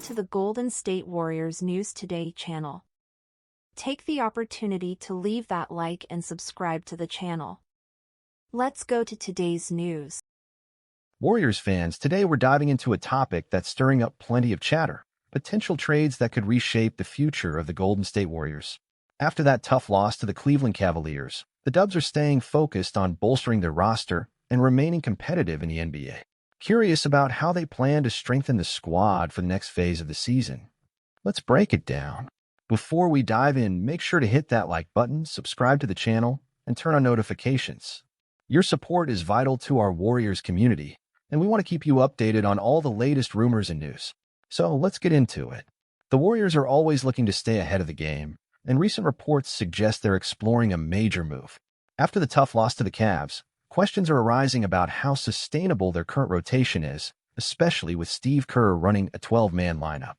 to the Golden State Warriors News Today channel. Take the opportunity to leave that like and subscribe to the channel. Let's go to today's news. Warriors fans, today we're diving into a topic that's stirring up plenty of chatter: potential trades that could reshape the future of the Golden State Warriors. After that tough loss to the Cleveland Cavaliers, the Dubs are staying focused on bolstering their roster and remaining competitive in the NBA. Curious about how they plan to strengthen the squad for the next phase of the season. Let's break it down. Before we dive in, make sure to hit that like button, subscribe to the channel, and turn on notifications. Your support is vital to our Warriors community, and we want to keep you updated on all the latest rumors and news. So let's get into it. The Warriors are always looking to stay ahead of the game, and recent reports suggest they're exploring a major move. After the tough loss to the Cavs, questions are arising about how sustainable their current rotation is, especially with Steve Kerr running a 12-man lineup.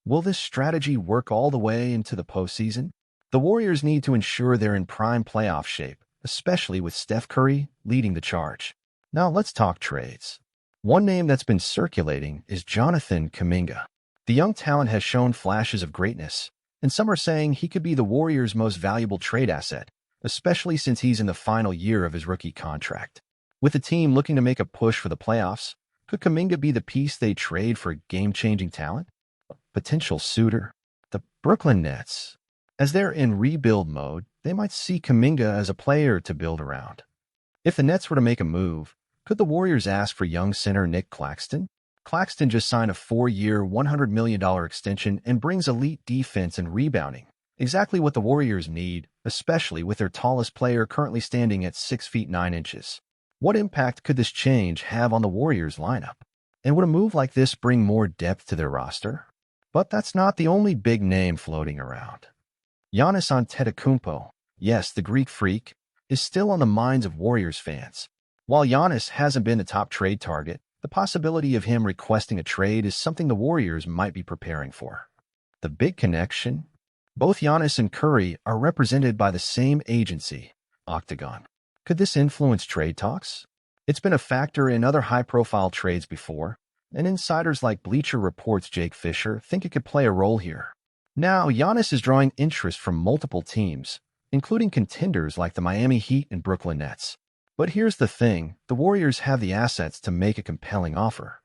Will this strategy work all the way into the postseason? The Warriors need to ensure they're in prime playoff shape, especially with Steph Curry leading the charge. Now let's talk trades. One name that's been circulating is Jonathan Kaminga. The young talent has shown flashes of greatness, and some are saying he could be the Warriors' most valuable trade asset, especially since he's in the final year of his rookie contract. With the team looking to make a push for the playoffs, could Kaminga be the piece they trade for game-changing talent? A potential suitor? The Brooklyn Nets. As they're in rebuild mode, they might see Kaminga as a player to build around. If the Nets were to make a move, could the Warriors ask for young center Nick Claxton? Claxton just signed a 4-year, $100 million extension and brings elite defense and rebounding, exactly what the Warriors need, especially with their tallest player currently standing at 6 feet 9 inches. What impact could this change have on the Warriors lineup? And would a move like this bring more depth to their roster? But that's not the only big name floating around. Giannis Antetokounmpo, yes, the Greek freak, is still on the minds of Warriors fans. While Giannis hasn't been the top trade target, the possibility of him requesting a trade is something the Warriors might be preparing for. The big connection? Both Giannis and Curry are represented by the same agency, Octagon. Could this influence trade talks? It's been a factor in other high-profile trades before, and insiders like Bleacher Report's Jake Fisher think it could play a role here. Now, Giannis is drawing interest from multiple teams, including contenders like the Miami Heat and Brooklyn Nets. But here's the thing, the Warriors have the assets to make a compelling offer.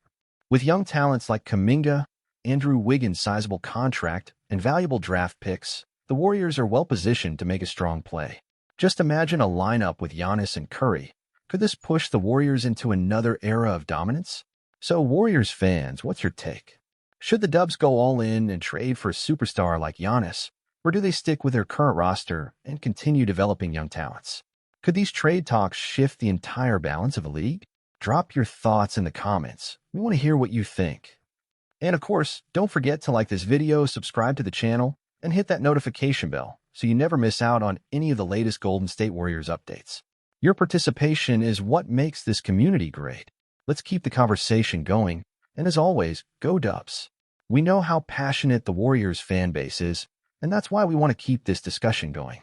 With young talents like Kaminga, Andrew Wiggins' sizable contract, and valuable draft picks, the Warriors are well-positioned to make a strong play. Just imagine a lineup with Giannis and Curry. Could this push the Warriors into another era of dominance? So, Warriors fans, what's your take? Should the Dubs go all in and trade for a superstar like Giannis, or do they stick with their current roster and continue developing young talents? Could these trade talks shift the entire balance of the league? Drop your thoughts in the comments. We want to hear what you think. And of course, don't forget to like this video, subscribe to the channel, and hit that notification bell so you never miss out on any of the latest Golden State Warriors updates. Your participation is what makes this community great. Let's keep the conversation going, and as always, go Dubs. We know how passionate the Warriors fan base is, and that's why we want to keep this discussion going.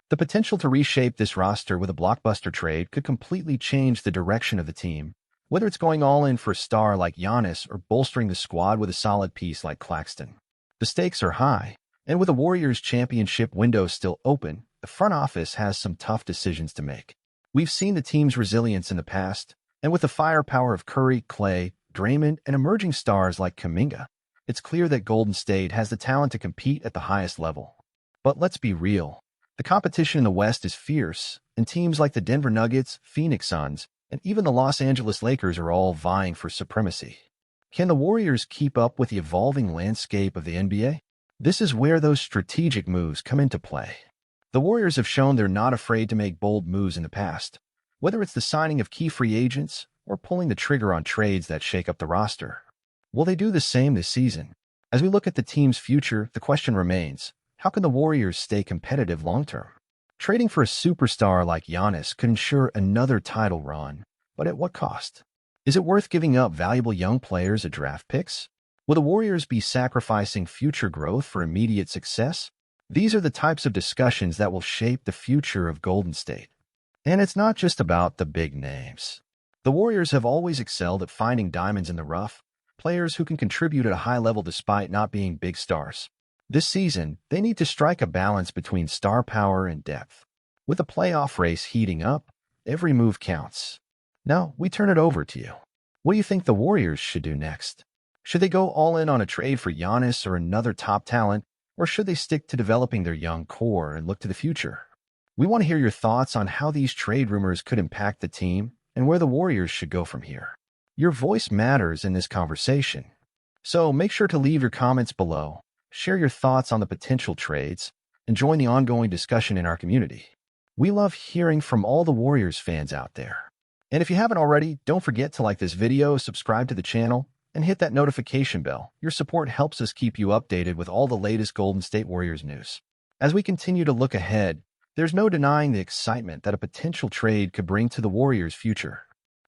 The potential to reshape this roster with a blockbuster trade could completely change the direction of the team, whether it's going all in for a star like Giannis or bolstering the squad with a solid piece like Claxton. The stakes are high, and with the Warriors' championship window still open, the front office has some tough decisions to make. We've seen the team's resilience in the past, and with the firepower of Curry, Clay, Draymond, and emerging stars like Kaminga, it's clear that Golden State has the talent to compete at the highest level. But let's be real. The competition in the West is fierce, and teams like the Denver Nuggets, Phoenix Suns, and even the Los Angeles Lakers are all vying for supremacy. Can the Warriors keep up with the evolving landscape of the NBA? This is where those strategic moves come into play. The Warriors have shown they're not afraid to make bold moves in the past, whether it's the signing of key free agents or pulling the trigger on trades that shake up the roster. Will they do the same this season? As we look at the team's future, the question remains, how can the Warriors stay competitive long-term? Trading for a superstar like Giannis could ensure another title run, but at what cost? Is it worth giving up valuable young players at draft picks? Will the Warriors be sacrificing future growth for immediate success? These are the types of discussions that will shape the future of Golden State. And it's not just about the big names. The Warriors have always excelled at finding diamonds in the rough, players who can contribute at a high level despite not being big stars. This season, they need to strike a balance between star power and depth. With the playoff race heating up, every move counts. Now, we turn it over to you. What do you think the Warriors should do next? Should they go all in on a trade for Giannis or another top talent, or should they stick to developing their young core and look to the future? We want to hear your thoughts on how these trade rumors could impact the team and where the Warriors should go from here. Your voice matters in this conversation. So make sure to leave your comments below, share your thoughts on the potential trades, and join the ongoing discussion in our community. We love hearing from all the Warriors fans out there. And if you haven't already, don't forget to like this video, subscribe to the channel, and hit that notification bell. Your support helps us keep you updated with all the latest Golden State Warriors news. As we continue to look ahead, there's no denying the excitement that a potential trade could bring to the Warriors' future.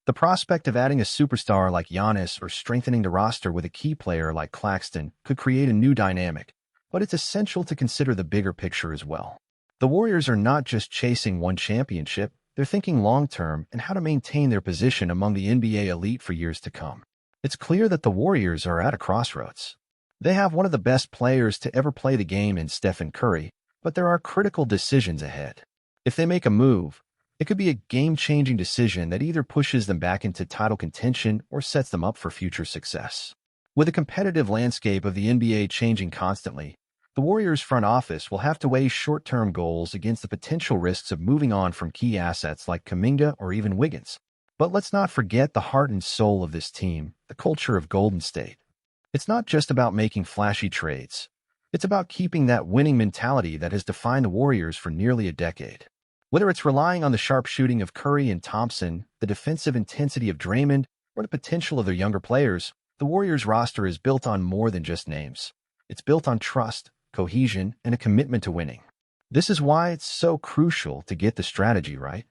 The prospect of adding a superstar like Giannis or strengthening the roster with a key player like Claxton could create a new dynamic, but it's essential to consider the bigger picture as well. The Warriors are not just chasing one championship, they're thinking long-term and how to maintain their position among the NBA elite for years to come. It's clear that the Warriors are at a crossroads. They have one of the best players to ever play the game in Stephen Curry, but there are critical decisions ahead. If they make a move, it could be a game-changing decision that either pushes them back into title contention or sets them up for future success. With the competitive landscape of the NBA changing constantly, the Warriors' front office will have to weigh short-term goals against the potential risks of moving on from key assets like Kaminga or even Wiggins. But let's not forget the heart and soul of this team, the culture of Golden State. It's not just about making flashy trades. It's about keeping that winning mentality that has defined the Warriors for nearly a decade. Whether it's relying on the sharp shooting of Curry and Thompson, the defensive intensity of Draymond, or the potential of their younger players, the Warriors roster is built on more than just names. It's built on trust, cohesion, and a commitment to winning. This is why it's so crucial to get the strategy right.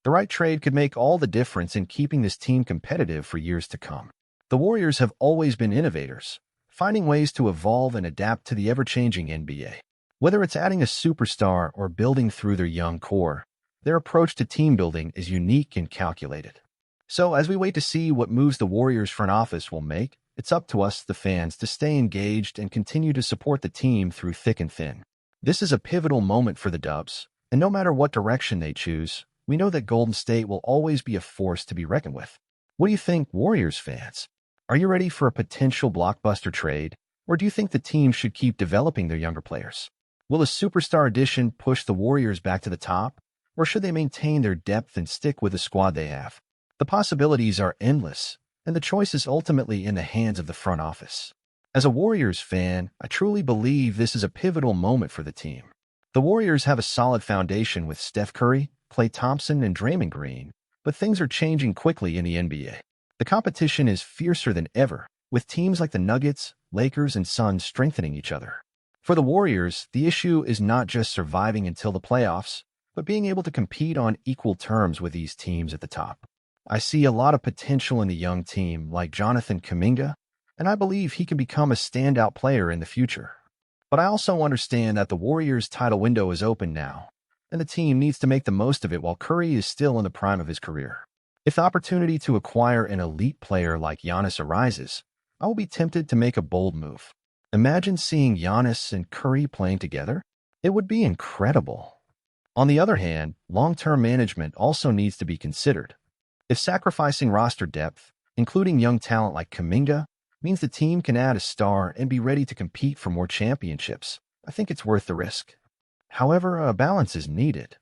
The right trade could make all the difference in keeping this team competitive for years to come. The Warriors have always been innovators, finding ways to evolve and adapt to the ever-changing NBA. Whether it's adding a superstar or building through their young core, their approach to team building is unique and calculated. So as we wait to see what moves the Warriors front office will make, it's up to us, the fans, to stay engaged and continue to support the team through thick and thin. This is a pivotal moment for the Dubs, and no matter what direction they choose, we know that Golden State will always be a force to be reckoned with. What do you think, Warriors fans? Are you ready for a potential blockbuster trade, or do you think the team should keep developing their younger players? Will a superstar addition push the Warriors back to the top, or should they maintain their depth and stick with the squad they have? The possibilities are endless, and the choice is ultimately in the hands of the front office. As a Warriors fan, I truly believe this is a pivotal moment for the team. The Warriors have a solid foundation with Steph Curry, Klay Thompson, and Draymond Green, but things are changing quickly in the NBA. The competition is fiercer than ever, with teams like the Nuggets, Lakers, and Suns strengthening each other. For the Warriors, the issue is not just surviving until the playoffs, but being able to compete on equal terms with these teams at the top. I see a lot of potential in the young team like Jonathan Kaminga, and I believe he can become a standout player in the future. But I also understand that the Warriors' title window is open now, and the team needs to make the most of it while Curry is still in the prime of his career. If the opportunity to acquire an elite player like Giannis arises, I will be tempted to make a bold move. Imagine seeing Giannis and Curry playing together. It would be incredible. On the other hand, long-term management also needs to be considered. If sacrificing roster depth, including young talent like Kaminga, means the team can add a star and be ready to compete for more championships, I think it's worth the risk. However, a balance is needed.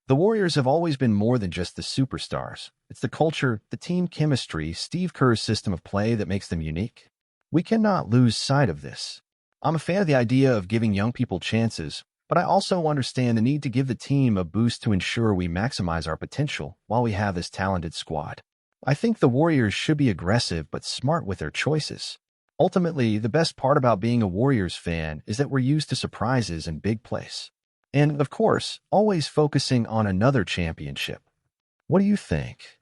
The Warriors have always been more than just the superstars. It's the culture, the team chemistry, Steve Kerr's system of play that makes them unique. We cannot lose sight of this. I'm a fan of the idea of giving young people chances, but I also understand the need to give the team a boost to ensure we maximize our potential while we have this talented squad. I think the Warriors should be aggressive but smart with their choices. Ultimately, the best part about being a Warriors fan is that we're used to surprises and big plays. And, of course, always focusing on another championship. What do you think?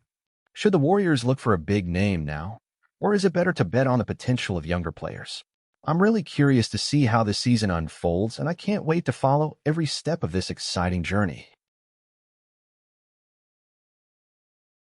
Should the Warriors look for a big name now? Or is it better to bet on the potential of younger players? I'm really curious to see how this season unfolds, and I can't wait to follow every step of this exciting journey.